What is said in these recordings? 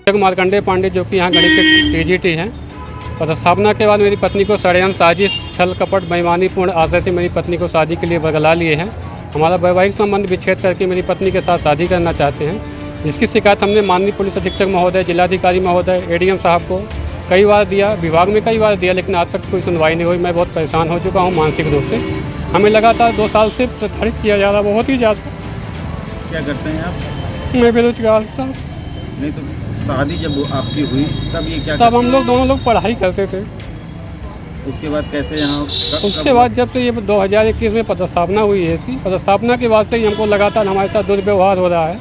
मार्कंडेय पांडे जो कि यहाँ गणित के टीजीटी हैं। पदस्थापना के बाद मेरी पत्नी को षड्यंत्र, साजिश, छल कपट, बेईमानीपूर्ण आशय से मेरी पत्नी को शादी के लिए बरगला लिए हैं। हमारा वैवाहिक संबंध विच्छेद करके मेरी पत्नी के साथ शादी करना चाहते हैं, जिसकी शिकायत हमने माननीय पुलिस अधीक्षक महोदय, जिलाधिकारी महोदय, एडीएम साहब को कई बार दिया, विभाग में कई बार दिया, लेकिन आज तक कोई सुनवाई नहीं हुई। मैं बहुत परेशान हो चुका हूँ मानसिक रूप से। हमें लगातार 2 साल से प्रताड़ित किया जा रहा, बहुत ही ज़्यादा। क्या करते हैं आप? मैं बेरोजगार था। नहीं तो शादी जब आपकी हुई तब ये क्या तब हम लोग दोनों लोग पढ़ाई करते थे। उसके बाद कैसे यहाँ उसके बाद जब से ये 2021 में पदस्थापना हुई है, इसकी पदस्थापना के बाद से ही हमको लगातार हमारे साथ दुर्व्यवहार हो रहा है।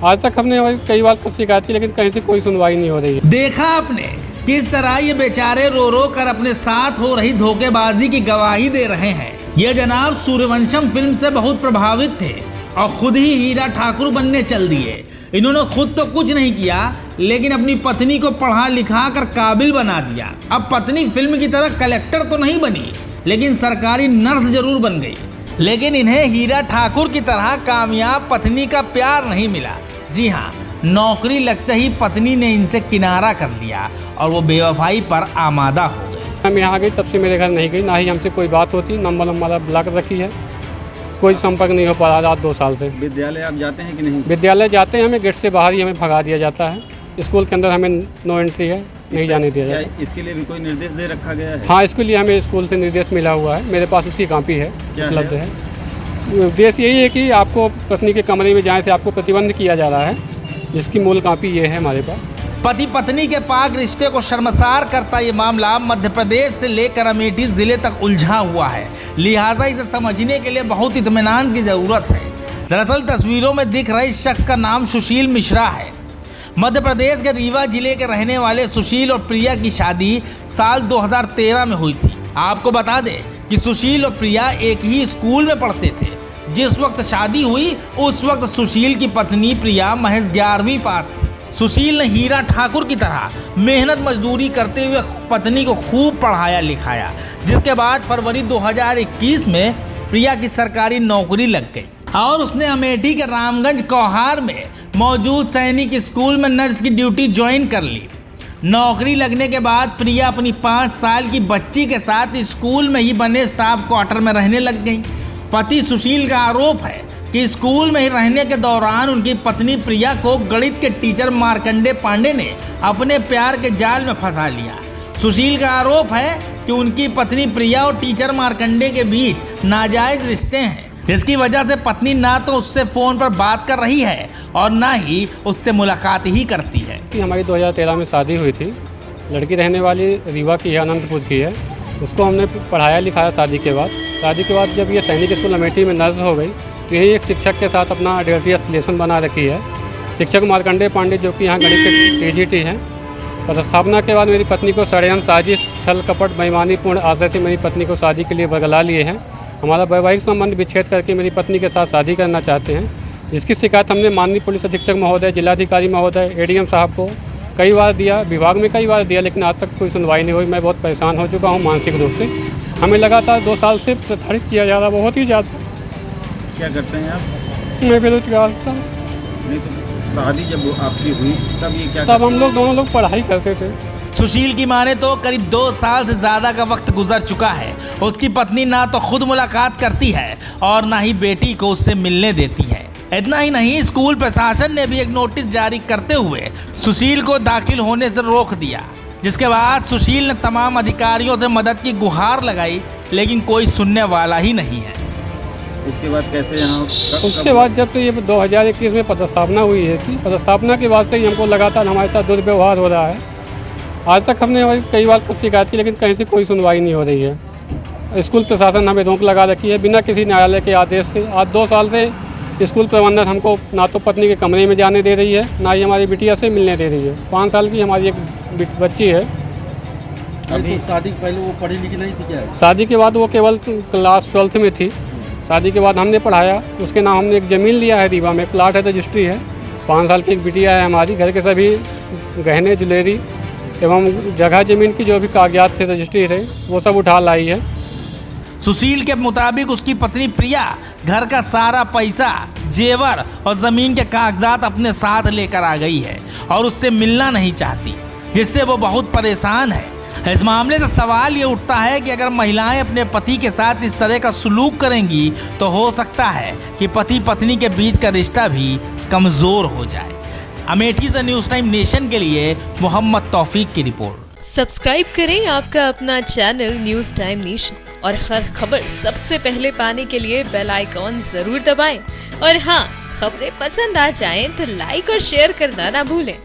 आज तक हमने कई बार शिकायत की, लेकिन कहीं से कोई सुनवाई नहीं हो रही है। देखा आपने किस तरह ये बेचारे रो रो कर अपने साथ हो रही धोखेबाजी की गवाही दे रहे हैं। ये जनाब सूर्यवंशम फिल्म से बहुत प्रभावित थे और खुद ही हीरा ठाकुर बनने चल दिए। इन्होंने खुद तो कुछ नहीं किया, लेकिन अपनी पत्नी को पढ़ा लिखा कर काबिल बना दिया। अब पत्नी फिल्म की तरह कलेक्टर तो नहीं बनी, लेकिन सरकारी नर्स जरूर बन गई। लेकिन इन्हें हीरा ठाकुर की तरह कामयाब पत्नी का प्यार नहीं मिला। जी हाँ, नौकरी लगते ही पत्नी ने इनसे किनारा कर लिया और वो बेवफाई पर आमादा हो गई। हम यहाँ आ गई, तब से मेरे घर नहीं गई, ना ही हमसे कोई बात होती। नंबर हमारा ब्लॉक रखी है, कोई संपर्क नहीं हो पा रहा 2 साल से। विद्यालय आप जाते हैं कि नहीं? विद्यालय जाते हैं, हमें गेट से बाहर ही हमें भगा दिया जाता है। स्कूल के अंदर हमें नो एंट्री है, नहीं जाने दिया जाता। इसके लिए भी कोई निर्देश दे रखा गया है? हाँ, इसके लिए हमें स्कूल से निर्देश मिला हुआ है, मेरे पास उसकी कॉपी है, उपलब्ध है। उद्देश्य यही है कि आपको पत्नी के कमरे में जाने से आपको प्रतिबंध किया जा रहा है, जिसकी मूल कॉपी ये है हमारे पास। पति पत्नी के पाक रिश्ते को शर्मसार करता ये मामला मध्य प्रदेश से लेकर अमेठी जिले तक उलझा हुआ है। लिहाजा इसे समझने के लिए बहुत इत्मीनान की जरूरत है। दरअसल तस्वीरों में दिख रहे शख्स का नाम सुशील मिश्रा है। मध्य प्रदेश के रीवा जिले के रहने वाले सुशील और प्रिया की शादी साल 2013 में हुई थी। आपको बता दें कि सुशील और प्रिया एक ही स्कूल में पढ़ते थे। जिस वक्त शादी हुई उस वक्त सुशील की पत्नी प्रिया महज 11वीं पास थी। सुशील ने हीरा ठाकुर की तरह मेहनत मजदूरी करते हुए पत्नी को खूब पढ़ाया लिखाया, जिसके बाद फरवरी 2021 में प्रिया की सरकारी नौकरी लग गई और उसने अमेठी के रामगंज कौहार में मौजूद सैनिक स्कूल में नर्स की ड्यूटी ज्वाइन कर ली। नौकरी लगने के बाद प्रिया अपनी 5 साल की बच्ची के साथ स्कूल में ही बने स्टाफ क्वार्टर में रहने लग गई। पति सुशील का आरोप है कि स्कूल में ही रहने के दौरान उनकी पत्नी प्रिया को गणित के टीचर मार्कंडेय पांडे ने अपने प्यार के जाल में फंसा लिया। सुशील का आरोप है कि उनकी पत्नी प्रिया और टीचर मार्कंडेय के बीच नाजायज रिश्ते हैं, जिसकी वजह से पत्नी ना तो उससे फ़ोन पर बात कर रही है और ना ही उससे मुलाकात ही करती है। हमारी 2013 में शादी हुई थी। लड़की रहने वाली रीवा की है, अनंतपुर की है। उसको हमने पढ़ाया लिखाया शादी के बाद जब ये सैनिक स्कूल अमेठी में नर्स हो गई, तो यही एक शिक्षक के साथ अपना आइडेंटिटी रिलेशन बना रखी है। शिक्षक मार्कंडेय पांडे जो कि यहाँ गणित के टीजीटी हैं। पदस्थापना के बाद मेरी पत्नी को षड्यंत्र, साजिश, छल कपट, बेईमानीपूर्ण आशय से मेरी पत्नी को शादी के लिए बरगला लिए हैं। हमारा वैवाहिक संबंध विच्छेद करके मेरी पत्नी के साथ शादी करना चाहते हैं, जिसकी शिकायत हमने माननीय पुलिस अधीक्षक महोदय, जिलाधिकारी महोदय, एडीएम साहब को कई बार दिया, विभाग में कई बार दिया, लेकिन आज तक कोई सुनवाई नहीं हुई। मैं बहुत परेशान हो चुका हूँ मानसिक रूप से। हमें लगातार 2 साल से प्रताड़ित किया जा रहा, बहुत ही ज़्यादा। क्या करते हैं आप? मैं बेरोजगार था। नहीं तो शादी जब आपकी हुई तब ये क्या तब हम लोग दोनों लोग पढ़ाई करते थे। सुशील की माने तो करीब 2 साल से ज्यादा का वक्त गुजर चुका है। उसकी पत्नी ना तो खुद मुलाकात करती है और ना ही बेटी को उससे मिलने देती है। इतना ही नहीं, स्कूल प्रशासन ने भी एक नोटिस जारी करते हुए सुशील को दाखिल होने से रोक दिया, जिसके बाद सुशील ने तमाम अधिकारियों से मदद की गुहार लगाई, लेकिन कोई सुनने वाला ही नहीं है। उसके बाद कैसे यहाँ उसके बाद जब से ये 2021 में पदस्थापना हुई है, इसकी पदस्थापना के बाद से ही हमको लगातार हमारे साथ दुर्व्यवहार हो रहा है। आज तक हमने कई बार शिकायत की, लेकिन कहीं से कोई सुनवाई नहीं हो रही है। स्कूल प्रशासन हमें रोक लगा रखी है बिना किसी न्यायालय के आदेश से। आज 2 साल से स्कूल प्रबंधन हमको ना तो पत्नी के कमरे में जाने दे रही है, ना ही हमारी बिटिया से मिलने दे रही है। 5 साल की हमारी एक बच्ची है। अभी शादी पहले वो पढ़ी लिखी नहीं थी क्या? शादी के बाद वो केवल क्लास 12th में थी। शादी के बाद हमने पढ़ाया, उसके नाम हमने एक ज़मीन लिया है रीवा में, प्लाट है, रजिस्ट्री है। 5 साल की एक बिटिया है हमारी। घर के सभी गहने ज्वेलरी एवं जगह ज़मीन की जो भी कागजात थे, रजिस्ट्री थे, वो सब उठा लाई है। सुशील के मुताबिक उसकी पत्नी प्रिया घर का सारा पैसा, जेवर और जमीन के कागजात अपने साथ लेकर आ गई है और उससे मिलना नहीं चाहती, जिससे वो बहुत परेशान है। इस मामले से सवाल ये उठता है कि अगर महिलाएं अपने पति के साथ इस तरह का सलूक करेंगी तो हो सकता है कि पति पत्नी के बीच का रिश्ता भी कमजोर हो जाए। अमेठी से न्यूज़ टाइम नेशन के लिए मोहम्मद तौफीक की रिपोर्ट। सब्सक्राइब करें आपका अपना चैनल न्यूज़ टाइम नेशन और हर खबर सबसे पहले पाने के लिए बेल आइकॉन जरूर दबाएं। और हाँ, खबरें पसंद आ जाएं तो लाइक और शेयर करना ना भूलें।